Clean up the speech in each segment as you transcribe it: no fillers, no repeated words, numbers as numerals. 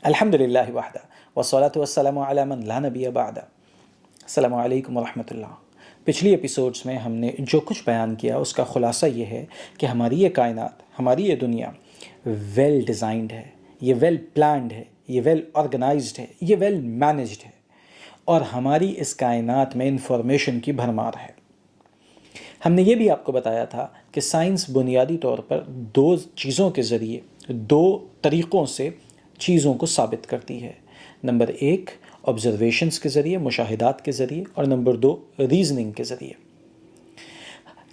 الحمدللہ وحدہ والصلاۃ والسلام علی من لا نبی بعدہ۔ السلام علیکم ورحمۃ اللہ۔ پچھلی ایپیسوڈز میں ہم نے جو کچھ بیان کیا اس کا خلاصہ یہ ہے کہ ہماری یہ کائنات، ہماری یہ دنیا ویل ڈیزائنڈ ہے، یہ ویل پلانڈ ہے، یہ ویل آرگنائزڈ ہے، یہ ویل مینجڈ ہے، اور ہماری اس کائنات میں انفارمیشن کی بھرمار ہے۔ ہم نے یہ بھی آپ کو بتایا تھا کہ سائنس بنیادی طور پر دو چیزوں کے ذریعے، دو طریقوں سے چیزوں کو ثابت کرتی ہے۔ نمبر ایک آبزرویشنز کے ذریعے، مشاہدات کے ذریعے، اور نمبر دو ریزننگ کے ذریعے۔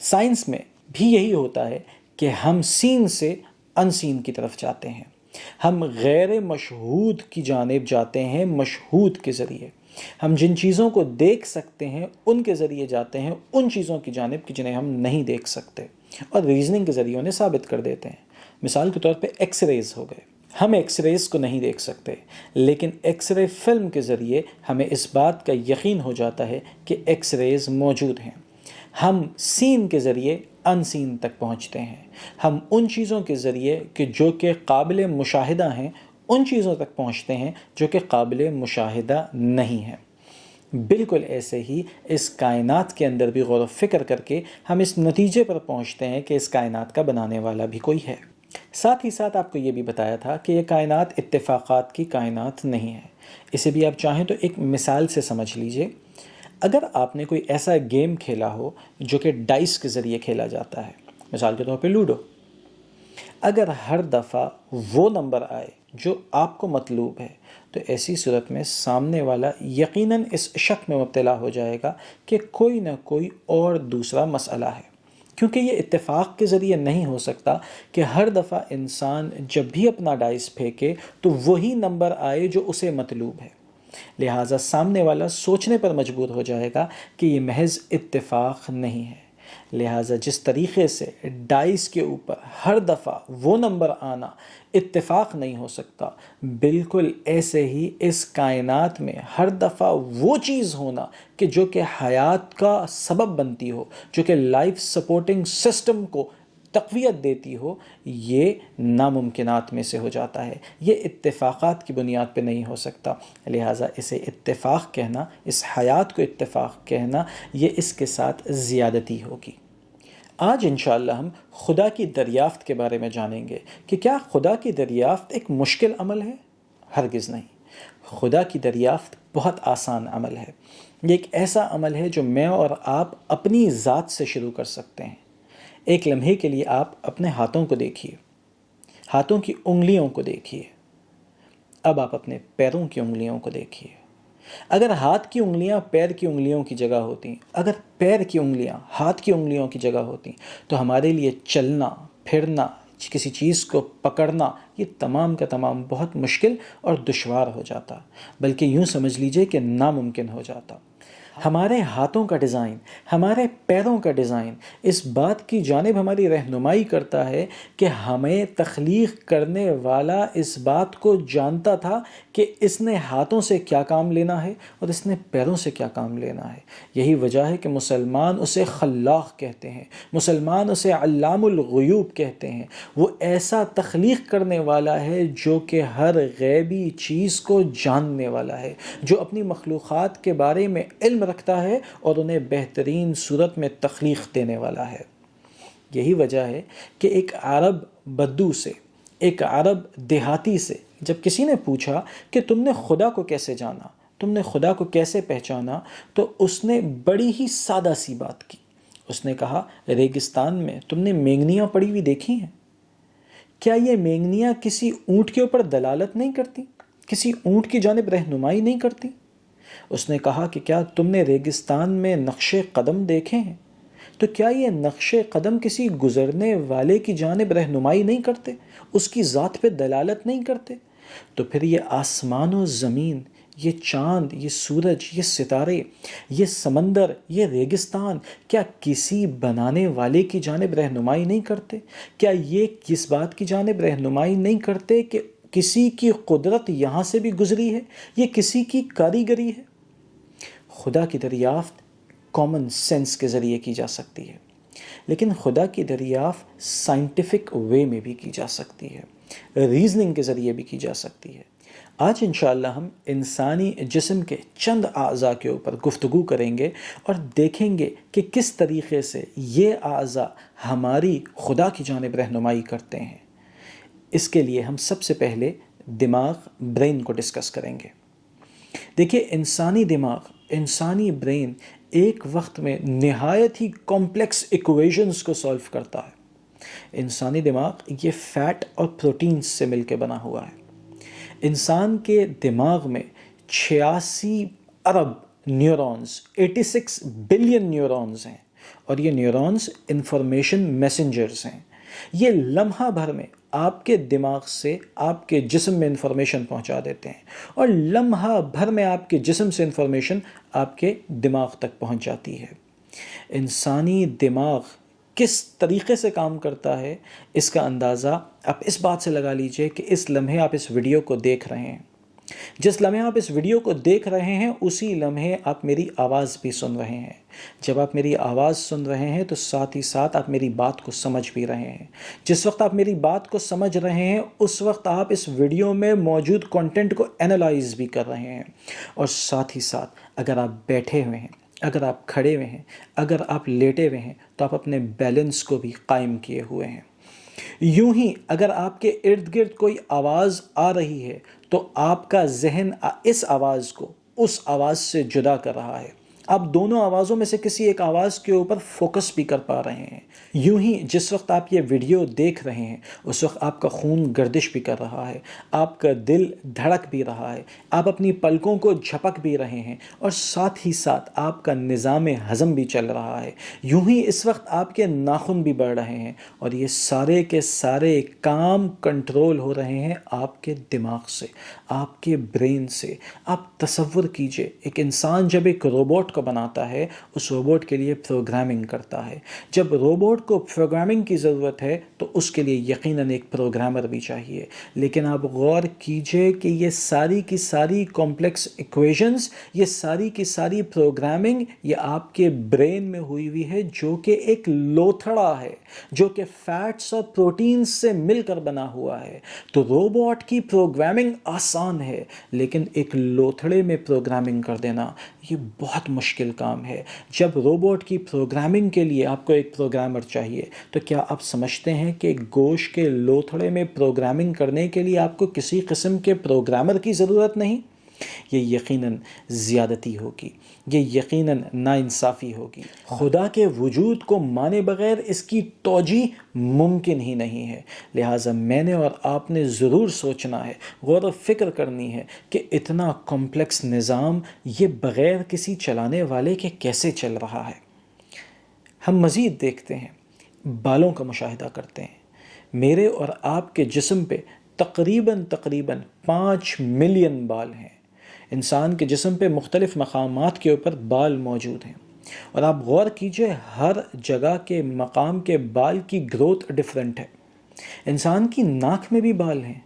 سائنس میں بھی یہی ہوتا ہے کہ ہم سین سے ان سین کی طرف جاتے ہیں، ہم غیر مشہود کی جانب جاتے ہیں مشہود کے ذریعے۔ ہم جن چیزوں کو دیکھ سکتے ہیں ان کے ذریعے جاتے ہیں ان چیزوں کی جانب کی جنہیں ہم نہیں دیکھ سکتے، اور ریزننگ کے ذریعے انہیں ثابت کر دیتے ہیں۔ مثال کے طور پہ ایکس ریز ہو گئے، ہم ایکس ریز کو نہیں دیکھ سکتے، لیکن ایکس رے فلم کے ذریعے ہمیں اس بات کا یقین ہو جاتا ہے کہ ایکس ریز موجود ہیں۔ ہم سین کے ذریعے ان سین تک پہنچتے ہیں، ہم ان چیزوں کے ذریعے کہ جو کہ قابل مشاہدہ ہیں ان چیزوں تک پہنچتے ہیں جو کہ قابل مشاہدہ نہیں ہیں۔ بالکل ایسے ہی اس کائنات کے اندر بھی غور و فکر کر کے ہم اس نتیجے پر پہنچتے ہیں کہ اس کائنات کا بنانے والا بھی کوئی ہے۔ ساتھ ہی ساتھ آپ کو یہ بھی بتایا تھا کہ یہ کائنات اتفاقات کی کائنات نہیں ہے۔ اسے بھی آپ چاہیں تو ایک مثال سے سمجھ لیجئے۔ اگر آپ نے کوئی ایسا گیم کھیلا ہو جو کہ ڈائس کے ذریعے کھیلا جاتا ہے، مثال کے طور پہ لوڈو، اگر ہر دفعہ وہ نمبر آئے جو آپ کو مطلوب ہے تو ایسی صورت میں سامنے والا یقیناً اس شک میں مبتلا ہو جائے گا کہ کوئی نہ کوئی اور دوسرا مسئلہ ہے، کیونکہ یہ اتفاق کے ذریعے نہیں ہو سکتا کہ ہر دفعہ انسان جب بھی اپنا ڈائس پھینکے تو وہی نمبر آئے جو اسے مطلوب ہے۔ لہٰذا سامنے والا سوچنے پر مجبور ہو جائے گا کہ یہ محض اتفاق نہیں ہے۔ لہٰذا جس طریقے سے ڈائس کے اوپر ہر دفعہ وہ نمبر آنا اتفاق نہیں ہو سکتا، بالکل ایسے ہی اس کائنات میں ہر دفعہ وہ چیز ہونا کہ جو کہ حیات کا سبب بنتی ہو، جو کہ لائف سپورٹنگ سسٹم کو تقویت دیتی ہو، یہ ناممکنات میں سے ہو جاتا ہے، یہ اتفاقات کی بنیاد پہ نہیں ہو سکتا۔ لہٰذا اسے اتفاق کہنا، اس حیات کو اتفاق کہنا، یہ اس کے ساتھ زیادتی ہوگی۔ آج انشاءاللہ ہم خدا کی دریافت کے بارے میں جانیں گے کہ کیا خدا کی دریافت ایک مشکل عمل ہے؟ ہرگز نہیں۔ خدا کی دریافت بہت آسان عمل ہے۔ یہ ایک ایسا عمل ہے جو میں اور آپ اپنی ذات سے شروع کر سکتے ہیں۔ ایک لمحے کے لیے آپ اپنے ہاتھوں کو دیکھیے، ہاتھوں کی انگلیوں کو دیکھیے۔ اب آپ اپنے پیروں کی انگلیوں کو دیکھیے۔ اگر ہاتھ کی انگلیاں پیر کی انگلیوں کی جگہ ہوتی، اگر پیر کی انگلیاں ہاتھ کی انگلیوں کی جگہ ہوتی، تو ہمارے لیے چلنا، پھرنا، کسی چیز کو پکڑنا، یہ تمام کا تمام بہت مشکل اور دشوار ہو جاتا، بلکہ یوں سمجھ لیجئے کہ ناممکن ہو جاتا۔ ہمارے ہاتھوں کا ڈیزائن، ہمارے پیروں کا ڈیزائن اس بات کی جانب ہماری رہنمائی کرتا ہے کہ ہمیں تخلیق کرنے والا اس بات کو جانتا تھا کہ اس نے ہاتھوں سے کیا کام لینا ہے اور اس نے پیروں سے کیا کام لینا ہے۔ یہی وجہ ہے کہ مسلمان اسے خلاق کہتے ہیں، مسلمان اسے علام الغیوب کہتے ہیں۔ وہ ایسا تخلیق کرنے والا ہے جو کہ ہر غیبی چیز کو جاننے والا ہے، جو اپنی مخلوقات کے بارے میں علم رکھتا ہے اور انہیں بہترین صورت میں تخلیق دینے والا ہے۔ یہی وجہ ہے کہ ایک عرب بدو سے، ایک عرب دیہاتی سے جب کسی نے پوچھا کہ تم نے خدا کو کیسے جانا، تم نے خدا کو کیسے پہچانا، تو اس نے بڑی ہی سادہ سی بات کی۔ اس نے کہا، ریگستان میں تم نے مینگنیاں پڑی ہوئی دیکھی ہیں؟ کیا یہ مینگنیاں کسی اونٹ کے اوپر دلالت نہیں کرتی، کسی اونٹ کی جانب رہنمائی نہیں کرتی؟ اس نے کہا کہ کیا تم نے ریگستان میں نقش قدم دیکھے ہیں؟ تو کیا یہ نقش قدم کسی گزرنے والے کی جانب رہنمائی نہیں کرتے، اس کی ذات پہ دلالت نہیں کرتے؟ تو پھر یہ آسمان و زمین، یہ چاند، یہ سورج، یہ ستارے، یہ سمندر، یہ ریگستان، کیا کسی بنانے والے کی جانب رہنمائی نہیں کرتے؟ کیا یہ کس بات کی جانب رہنمائی نہیں کرتے کہ کسی کی قدرت یہاں سے بھی گزری ہے، یہ کسی کی کاریگری ہے؟ خدا کی دریافت کامن سینس کے ذریعے کی جا سکتی ہے، لیکن خدا کی دریافت سائنٹیفک وے میں بھی کی جا سکتی ہے، ریزننگ کے ذریعے بھی کی جا سکتی ہے۔ آج انشاءاللہ ہم انسانی جسم کے چند اعضاء کے اوپر گفتگو کریں گے اور دیکھیں گے کہ کس طریقے سے یہ اعضاء ہماری خدا کی جانب رہنمائی کرتے ہیں۔ اس کے لیے ہم سب سے پہلے دماغ، برین کو ڈسکس کریں گے۔ دیکھیے، انسانی دماغ، انسانی برین ایک وقت میں نہایت ہی کمپلیکس ایکویشنز کو سولو کرتا ہے۔ انسانی دماغ یہ فیٹ اور پروٹینز سے مل کے بنا ہوا ہے۔ انسان کے دماغ میں 86 ارب نیورونز، 86 بلین نیورونز ہیں، اور یہ نیورونز انفارمیشن میسنجرز ہیں۔ یہ لمحہ بھر میں آپ کے دماغ سے آپ کے جسم میں انفارمیشن پہنچا دیتے ہیں، اور لمحہ بھر میں آپ کے جسم سے انفارمیشن آپ کے دماغ تک پہنچ جاتی ہے۔ انسانی دماغ کس طریقے سے کام کرتا ہے، اس کا اندازہ آپ اس بات سے لگا لیجئے کہ اس لمحے آپ اس ویڈیو کو دیکھ رہے ہیں۔ جس لمحے آپ اس ویڈیو کو دیکھ رہے ہیں، اسی لمحے آپ میری آواز بھی سن رہے ہیں۔ جب آپ میری آواز سن رہے ہیں تو ساتھ ہی ساتھ آپ میری بات کو سمجھ بھی رہے ہیں۔ جس وقت آپ میری بات کو سمجھ رہے ہیں، اس وقت آپ اس ویڈیو میں موجود کنٹینٹ کو اینالائز بھی کر رہے ہیں، اور ساتھ ہی ساتھ اگر آپ بیٹھے ہوئے ہیں، اگر آپ کھڑے ہوئے ہیں، اگر آپ لیٹے ہوئے ہیں، تو آپ اپنے بیلنس کو بھی قائم کیے ہوئے ہیں۔ یوں ہی اگر آپ کے ارد گرد کوئی آواز آ رہی ہے تو آپ کا ذہن اس آواز کو اس آواز سے جدا کر رہا ہے۔ آپ دونوں آوازوں میں سے کسی ایک آواز کے اوپر فوکس بھی کر پا رہے ہیں۔ یوں ہی جس وقت آپ یہ ویڈیو دیکھ رہے ہیں، اس وقت آپ کا خون گردش بھی کر رہا ہے، آپ کا دل دھڑک بھی رہا ہے، آپ اپنی پلکوں کو جھپک بھی رہے ہیں، اور ساتھ ہی ساتھ آپ کا نظام ہضم بھی چل رہا ہے۔ یوں ہی اس وقت آپ کے ناخن بھی بڑھ رہے ہیں، اور یہ سارے کے سارے کام کنٹرول ہو رہے ہیں آپ کے دماغ سے، آپ کے برین سے۔ آپ تصور کیجئے، ایک انسان جب ایک روبوٹ کو بناتا ہے، اس روبوٹ کے لیے پروگرامنگ کرتا ہے۔ جب روبوٹ کو پروگرامنگ کی ضرورت ہے تو اس کے لیے یقیناً ایک پروگرامر بھی چاہیے۔ لیکن آپ غور کیجئے کہ یہ ساری کی ساری کمپلیکس ایکویشنز، یہ ساری کی ساری پروگرامنگ، یہ آپ کے برین میں ہوئی ہوئی ہے، جو کہ ایک لوتھڑا ہے، جو کہ فیٹس اور پروٹینز سے مل کر بنا ہوا ہے۔ تو روبوٹ کی پروگرامنگ آسان ہے، لیکن ایک لوتھڑے میں پروگرامنگ کر دینا یہ بہت مشکل کام ہے۔ جب روبوٹ کی پروگرامنگ کے لیے آپ کو ایک پروگرامر چاہیے، تو کیا آپ سمجھتے ہیں کہ گوشت کے لوتھڑے میں پروگرامنگ کرنے کے لیے آپ کو کسی قسم کے پروگرامر کی ضرورت نہیں؟ یہ یقیناً زیادتی ہوگی، یہ یقیناً ناانصافی ہوگی۔ خدا کے وجود کو مانے بغیر اس کی توجیہ ممکن ہی نہیں ہے۔ لہٰذا میں نے اور آپ نے ضرور سوچنا ہے، غور و فکر کرنی ہے کہ اتنا کمپلیکس نظام یہ بغیر کسی چلانے والے کے کیسے چل رہا ہے۔ ہم مزید دیکھتے ہیں، بالوں کا مشاہدہ کرتے ہیں۔ میرے اور آپ کے جسم پہ تقریباً 5 ملین بال ہیں۔ انسان کے جسم پہ مختلف مقامات کے اوپر بال موجود ہیں، اور آپ غور کیجئے ہر جگہ کے مقام کے بال کی گروتھ ڈیفرنٹ ہے۔ انسان کی ناک میں بھی بال ہیں،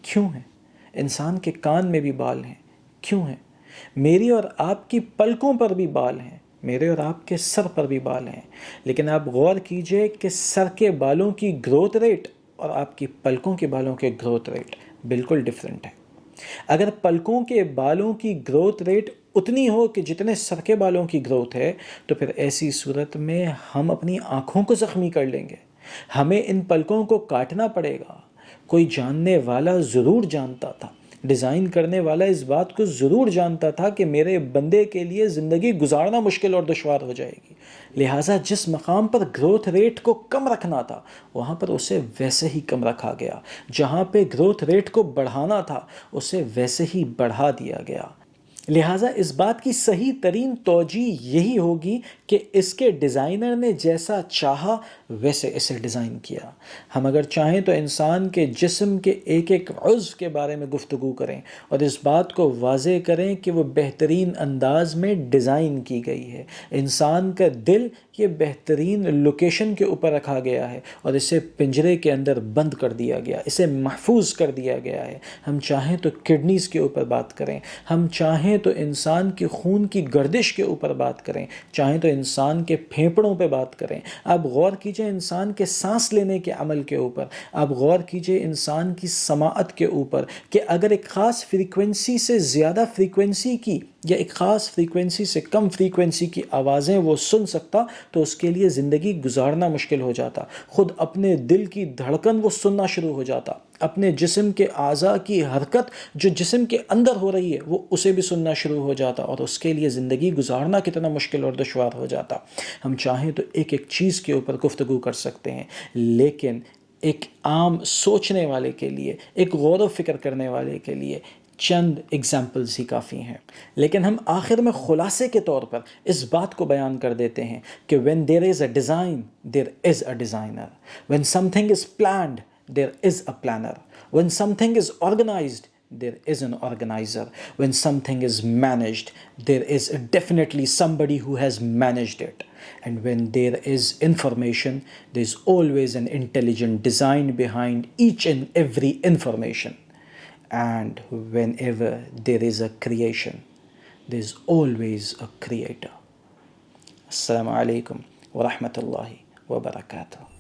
کیوں ہیں؟ انسان کے کان میں بھی بال ہیں، کیوں ہیں؟ میری اور آپ کی پلکوں پر بھی بال ہیں، میرے اور آپ کے سر پر بھی بال ہیں، لیکن آپ غور کیجئے کہ سر کے بالوں کی گروتھ ریٹ اور آپ کی پلکوں کے بالوں کے گروتھ ریٹ بالکل ڈیفرنٹ ہے۔ اگر پلکوں کے بالوں کی گروتھ ریٹ اتنی ہو کہ جتنے سر کے بالوں کی گروتھ ہے، تو پھر ایسی صورت میں ہم اپنی آنکھوں کو زخمی کر لیں گے، ہمیں ان پلکوں کو کاٹنا پڑے گا۔ کوئی جاننے والا ضرور جانتا تھا، ڈیزائن کرنے والا اس بات کو ضرور جانتا تھا کہ میرے بندے کے لیے زندگی گزارنا مشکل اور دشوار ہو جائے گی، لہٰذا جس مقام پر گروتھ ریٹ کو کم رکھنا تھا وہاں پر اسے ویسے ہی کم رکھا گیا، جہاں پہ گروتھ ریٹ کو بڑھانا تھا اسے ویسے ہی بڑھا دیا گیا۔ لہٰذا اس بات کی صحیح ترین توجیہ یہی ہوگی کہ اس کے ڈیزائنر نے جیسا چاہا ویسے اسے ڈیزائن کیا۔ ہم اگر چاہیں تو انسان کے جسم کے ایک ایک عضو کے بارے میں گفتگو کریں اور اس بات کو واضح کریں کہ وہ بہترین انداز میں ڈیزائن کی گئی ہے۔ انسان کا دل یہ بہترین لوکیشن کے اوپر رکھا گیا ہے اور اسے پنجرے کے اندر بند کر دیا گیا، اسے محفوظ کر دیا گیا ہے۔ ہم چاہیں تو کڈنیز کے اوپر بات کریں، ہم چاہیں تو انسان کے خون کی گردش کے اوپر بات کریں، چاہیں تو انسان کے پھیپھڑوں پہ بات کریں، آپ غور کیجئے انسان کے سانس لینے کے عمل کے اوپر، آپ غور کیجئے انسان کی سماعت کے اوپر کہ اگر ایک خاص فریکوینسی سے زیادہ فریکوینسی کی یا ایک خاص فریکوینسی سے کم فریکوینسی کی آوازیں وہ سن سکتا تو اس کے لیے زندگی گزارنا مشکل ہو جاتا، خود اپنے دل کی دھڑکن وہ سننا شروع ہو جاتا، اپنے جسم کے اعضاء کی حرکت جو جسم کے اندر ہو رہی ہے وہ اسے بھی سننا شروع ہو جاتا، اور اس کے لیے زندگی گزارنا کتنا مشکل اور دشوار ہو جاتا۔ ہم چاہیں تو ایک ایک چیز کے اوپر گفتگو کر سکتے ہیں، لیکن ایک عام سوچنے والے کے لیے، ایک غور و فکر کرنے والے کے لیے چند ایگزامپلز ہی کافی ہیں۔ لیکن ہم آخر میں خلاصے کے طور پر اس بات کو بیان کر دیتے ہیں کہ when there is a design, there is a designer. When something is planned, there is a planner. When something is organized, there is an organizer. When something is managed, there is definitely somebody who has managed it. And when there is information, there is always an intelligent design behind each and every information. And whenever there is a creation, there is always a creator. Assalamu alaikum wa rahmatullahi wa barakatuh.